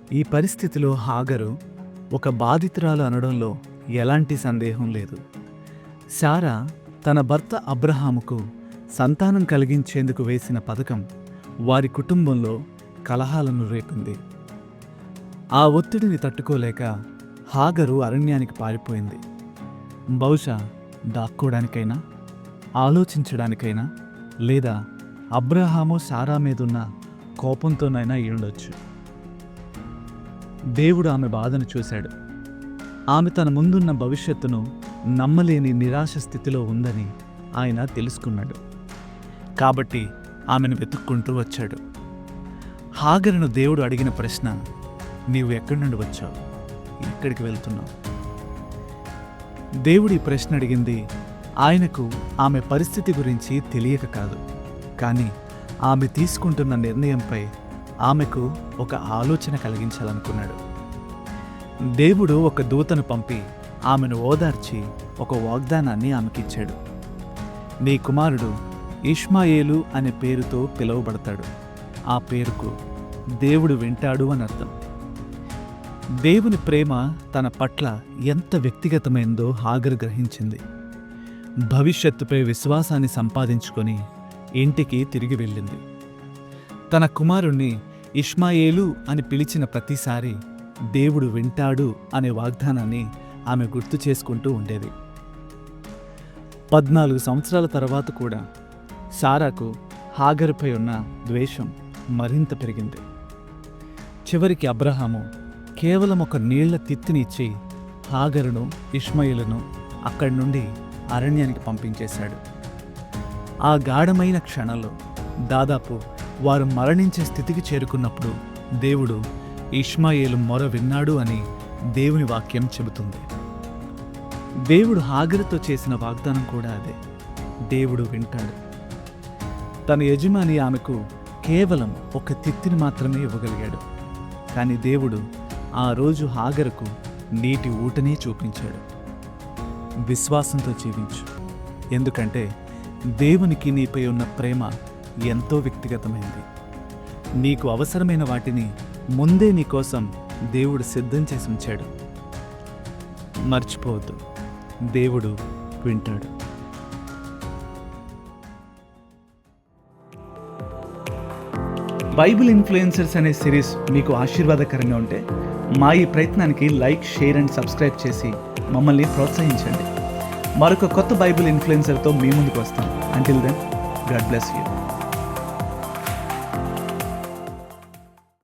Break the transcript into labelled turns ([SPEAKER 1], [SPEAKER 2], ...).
[SPEAKER 1] ఈ పరిస్థితిలో హాగరు ఒక బాధితురాలు అనడంలో ఎలాంటి సందేహం లేదు. శారా తన భర్త అబ్రహాముకు సంతానం కలిగించేందుకు వేసిన పథకం వారి కుటుంబంలో కలహాలను రేపింది. ఆ ఒత్తిడిని తట్టుకోలేక హాగరు అరణ్యానికి పారిపోయింది. బహుశా దాక్కోడానికైనా, ఆలోచించడానికైనా, లేదా అబ్రహాము శారా మీదున్న కోపంతోనైనా ఉండొచ్చు. దేవుడు ఆమె బాధను చూశాడు. ఆమె తన ముందున్న భవిష్యత్తును నమ్మలేని నిరాశ స్థితిలో ఉందని ఆయన తెలుసుకున్నాడు. కాబట్టి ఆమెను వెతుక్కుంటూ వచ్చాడు. హాగరును దేవుడు అడిగిన ప్రశ్న, నీవు ఎక్కడి నుండి వచ్చావు, ఎక్కడికి వెళ్తున్నావు? దేవుడు ఈ ప్రశ్న అడిగింది ఆయనకు ఆమె పరిస్థితి గురించి తెలియక కాదు, కానీ ఆమె తీసుకుంటున్న నిర్ణయంపై ఆమెకు ఒక ఆలోచన కలిగించాలనుకున్నాడు. దేవుడు ఒక దూతను పంపి ఆమెను ఓదార్చి ఒక వాగ్దానాన్ని ఆమెకిచ్చాడు. నీ కుమారుడు ఇష్మాయేలు అనే పేరుతో పిలువబడతాడు. ఆ పేరుకు దేవుడు వింటాడు అని అర్థం. దేవుని ప్రేమ తన పట్ల ఎంత వ్యక్తిగతమైందో హాగరు గ్రహించింది. భవిష్యత్తుపై విశ్వాసాన్ని సంపాదించుకొని ఇంటికి తిరిగి వెళ్ళింది. తన కుమారుణ్ణి ఇష్మాయేలు అని పిలిచిన ప్రతిసారి దేవుడు వింటాడు అనే వాగ్దానాన్ని ఆమె గుర్తు చేసుకుంటూ ఉండేది. 14 సంవత్సరాల తర్వాత కూడా శారాకు హాగరుపై ఉన్న ద్వేషం మరింత పెరిగింది. చివరికి అబ్రహాము కేవలం ఒక నీళ్ల తిత్తినిచ్చి హాగరును, ఇష్మాయేలును అక్కడి నుండి అరణ్యానికి పంపించేశాడు. ఆ గాఢమైన క్షణంలో దాదాపు వారు మరణించే స్థితికి చేరుకున్నప్పుడు దేవుడు ఇష్మాయేలు మొర విన్నాడు అని దేవుని వాక్యం చెబుతుంది. దేవుడు హాగరుతో చేసిన వాగ్దానం కూడా అదే, దేవుడు వింటాడు. తన యజమాని ఆమెకు కేవలం ఒక తిత్తిని మాత్రమే ఇవ్వగలిగాడు. కానీ దేవుడు ఆ రోజు హాగరుకు నీటి ఊటనే చూపించాడు. విశ్వాసంతో జీవించు, ఎందుకంటే దేవునికి నీపై ఉన్న ప్రేమ ఎంతో వ్యక్తిగతమైంది. నీకు అవసరమైన వాటిని ముందే నీకోసం దేవుడు సిద్ధం చేసి ఉంచాడు. మర్చిపోవద్దు, దేవుడు వింటాడు. బైబిల్ ఇన్ఫ్లుయెన్సర్స్ అనే సిరీస్ మీకు ఆశీర్వాదకరంగా ఉంటే మా ఈ ప్రయత్నానికి లైక్, షేర్ అండ్ సబ్స్క్రైబ్ చేసి మమ్మల్ని ప్రోత్సహించండి. మరొక కొత్త బైబిల్ ఇన్ఫ్లుయెన్సర్తో మీ ముందుకు వస్తాం. Until then, God bless you.